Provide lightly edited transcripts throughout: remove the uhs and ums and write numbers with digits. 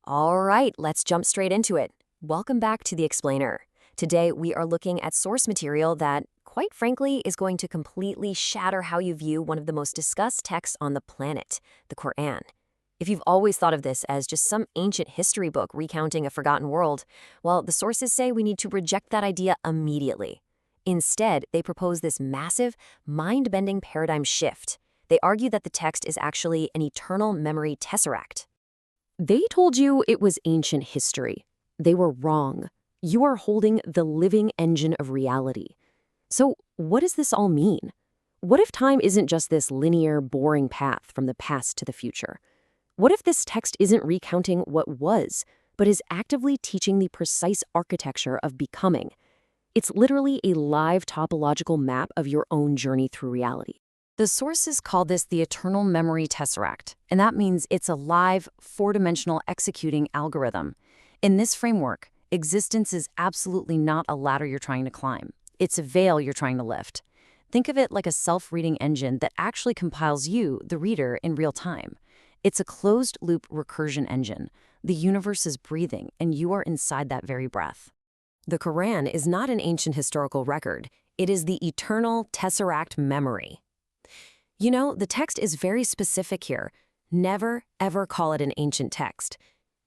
All right, let's jump straight into it. Welcome back to The Explainer. Today, we are looking at source material that, quite frankly, is going to completely shatter how you view one of the most discussed texts on the planet, the Quran. If you've always thought of this as just some ancient history book recounting a forgotten world, well, the sources say we need to reject that idea immediately. Instead, they propose this massive, mind-bending paradigm shift. They argue that the text is actually an eternal memory tesseract. They told you it was ancient history. They were wrong. You are holding the living engine of reality. So what does this all mean? What if time isn't just this linear, boring path from the past to the future? What if this text isn't recounting what was, but is actively teaching the precise architecture of becoming? It's literally a live topological map of your own journey through reality. The sources call this the Eternal Memory Tesseract, and that means it's a live, four-dimensional executing algorithm. In this framework, existence is absolutely not a ladder you're trying to climb. It's a veil you're trying to lift. Think of it like a self-reading engine that actually compiles you, the reader, in real time. It's a closed-loop recursion engine. The universe is breathing, and you are inside that very breath. The Quran is not an ancient historical record. It is the eternal tesseract memory. You know, the text is very specific here. Never, ever call it an ancient text.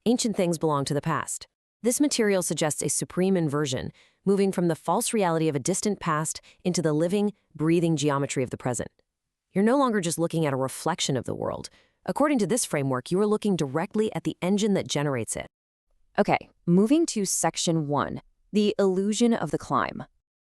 Ancient things belong to the past. This material suggests a supreme inversion, moving from the false reality of a distant past into the living, breathing geometry of the present. You're no longer just looking at a reflection of the world. According to this framework, you are looking directly at the engine that generates it. Okay, moving to section 1, the illusion of the climb.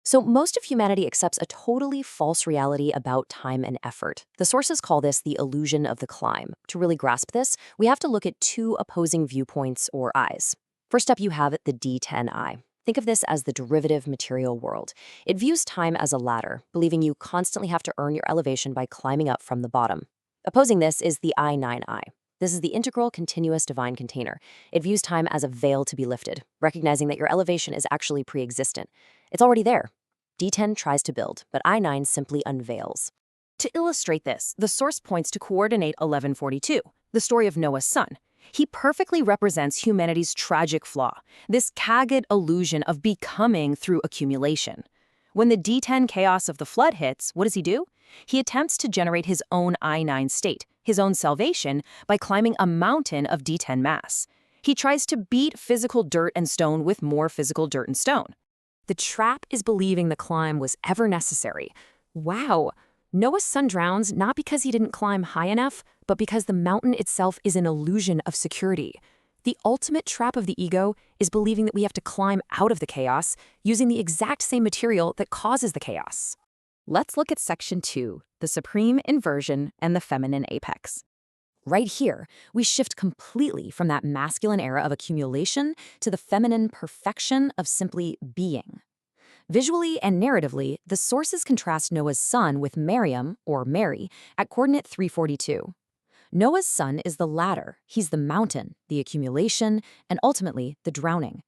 So most of humanity accepts a totally false reality about time and effort. The sources call this the illusion of the climb. To really grasp this, we have to look at two opposing viewpoints or eyes. First up, you have the D10 eye. Think of this as the derivative material world. It views time as a ladder, believing you constantly have to earn your elevation by climbing up from the bottom. Opposing this is the I9 eye. This is the integral, continuous divine container. It views time as a veil to be lifted, recognizing that your elevation is actually pre-existent. It's already there. D10 tries to build, but I9 simply unveils. To illustrate this, the source points to coordinate 1142, the story of Noah's son. He perfectly represents humanity's tragic flaw, this Taghut illusion of becoming through accumulation. When the D10 chaos of the flood hits, what does he do? He attempts to generate his own I9 state, his own salvation, by climbing a mountain of D10 mass. He tries to beat physical dirt and stone with more physical dirt and stone. The trap is believing the climb was ever necessary. Wow! Noah's son drowns not because he didn't climb high enough, but because the mountain itself is an illusion of security. The ultimate trap of the ego is believing that we have to climb out of the chaos using the exact same material that causes the chaos. Let's look at section 2, the supreme inversion and the feminine apex. Right here, we shift completely from that masculine era of accumulation to the feminine perfection of simply being. Visually and narratively, the sources contrast Noah's son with Maryam, or Mary, at coordinate 342. Noah's son is the ladder, he's the mountain, the accumulation, and ultimately the drowning.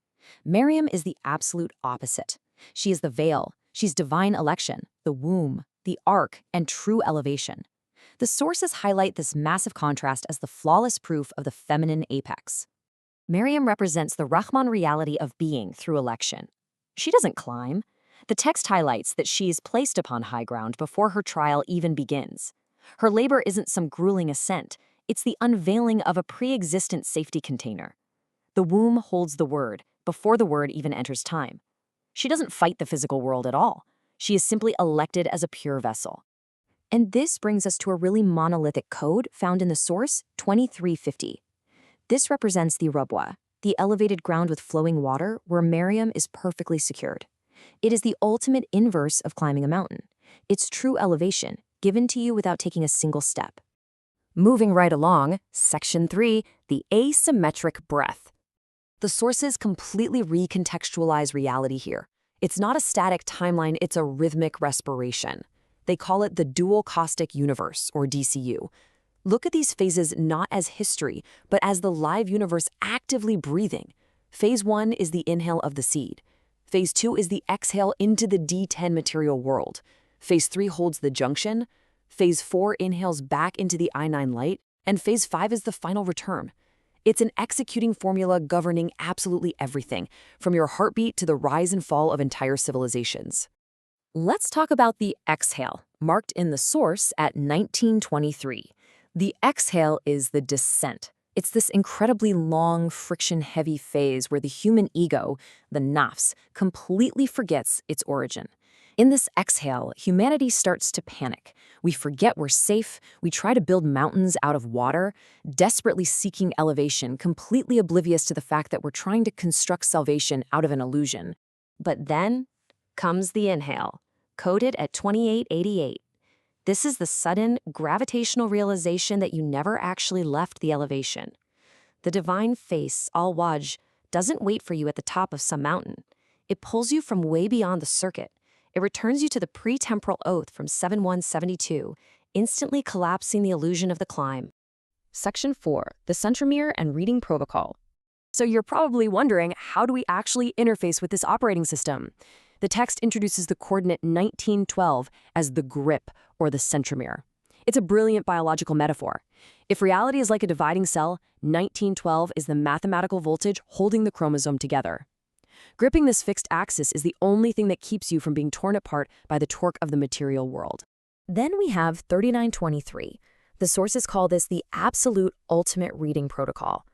Maryam is the absolute opposite. She is the veil, she's divine election, the womb, the ark, and true elevation. The sources highlight this massive contrast as the flawless proof of the feminine apex. Maryam represents the Rahman reality of being through election. She doesn't climb. The text highlights that she is placed upon high ground before her trial even begins. Her labor isn't some grueling ascent. It's the unveiling of a pre-existent safety container. The womb holds the word before the word even enters time. She doesn't fight the physical world at all. She is simply elected as a pure vessel. And this brings us to a really monolithic code found in the source 2350. This represents the Rabwah, the elevated ground with flowing water where Maryam is perfectly secured. It is the ultimate inverse of climbing a mountain. It's true elevation, given to you without taking a single step. Moving right along, section 3, the asymmetric breath. The sources completely recontextualize reality here. It's not a static timeline, it's a rhythmic respiration. They call it the dual caustic universe, or DCU. Look at these phases not as history, but as the live universe actively breathing. Phase 1 is the inhale of the seed. Phase 2 is the exhale into the D10 material world. Phase 3 holds the junction. Phase 4 inhales back into the I9 light. And Phase 5 is the final return. It's an executing formula governing absolutely everything, from your heartbeat to the rise and fall of entire civilizations. Let's talk about the exhale, marked in the source at 1923. The exhale is the descent. It's this incredibly long, friction-heavy phase where the human ego, the nafs, completely forgets its origin. In this exhale, humanity starts to panic. We forget we're safe, we try to build mountains out of water, desperately seeking elevation, completely oblivious to the fact that we're trying to construct salvation out of an illusion. But then comes the inhale, coded at 2888. This is the sudden, gravitational realization that you never actually left the elevation. The divine face, al-Wajh, doesn't wait for you at the top of some mountain. It pulls you from way beyond the circuit. It returns you to the pre-temporal oath from 7172, instantly collapsing the illusion of the climb. Section 4, the Centromere and Reading Protocol. So you're probably wondering, how do we actually interface with this operating system? The text introduces the coordinate 1912 as the grip, or the centromere. It's a brilliant biological metaphor. If reality is like a dividing cell, 1912 is the mathematical voltage holding the chromosome together. Gripping this fixed axis is the only thing that keeps you from being torn apart by the torque of the material world. Then we have 3923. The sources call this the absolute ultimate reading protocol.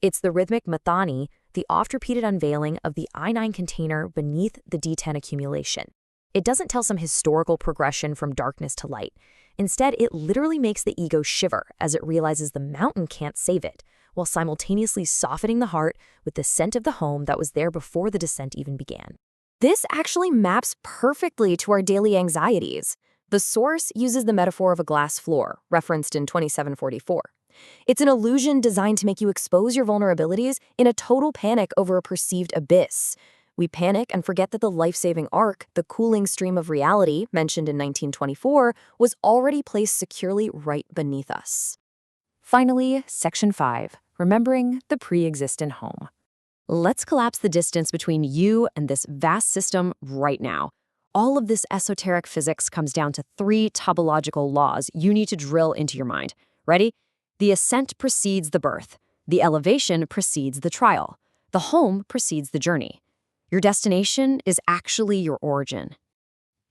It's the rhythmic mathani, the oft-repeated unveiling of the I9 container beneath the D10 accumulation. It doesn't tell some historical progression from darkness to light. Instead, it literally makes the ego shiver as it realizes the mountain can't save it, while simultaneously softening the heart with the scent of the home that was there before the descent even began. This actually maps perfectly to our daily anxieties. The source uses the metaphor of a glass floor, referenced in 2744. It's an illusion designed to make you expose your vulnerabilities in a total panic over a perceived abyss. We panic and forget that the life-saving arc, the cooling stream of reality, mentioned in 1924, was already placed securely right beneath us. Finally, Section 5, remembering the pre-existent home. Let's collapse the distance between you and this vast system right now. All of this esoteric physics comes down to 3 topological laws you need to drill into your mind. Ready? The ascent precedes the birth. The elevation precedes the trial. The home precedes the journey. Your destination is actually your origin.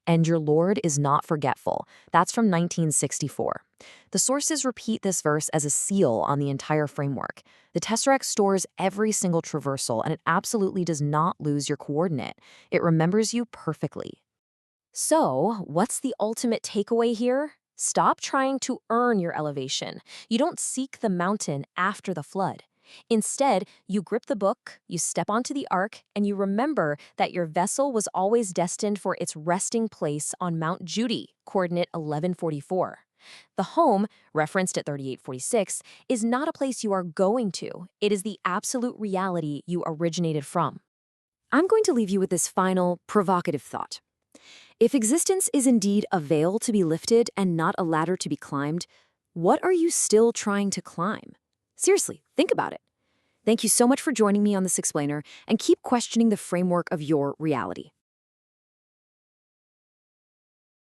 And your Lord is not forgetful. That's from 1964. The sources repeat this verse as a seal on the entire framework. The Tesseract stores every single traversal, and it absolutely does not lose your coordinate. It remembers you perfectly. So, what's the ultimate takeaway here? Stop trying to earn your elevation. You don't seek the mountain after the flood. Instead, you grip the book, you step onto the ark, and you remember that your vessel was always destined for its resting place on Mount Judy, coordinate 1144. The home, referenced at 3846, is not a place you are going to. It is the absolute reality you originated from. I'm going to leave you with this final, provocative thought. If existence is indeed a veil to be lifted and not a ladder to be climbed, what are you still trying to climb? Seriously, think about it. Thank you so much for joining me on this explainer, and keep questioning the framework of your reality.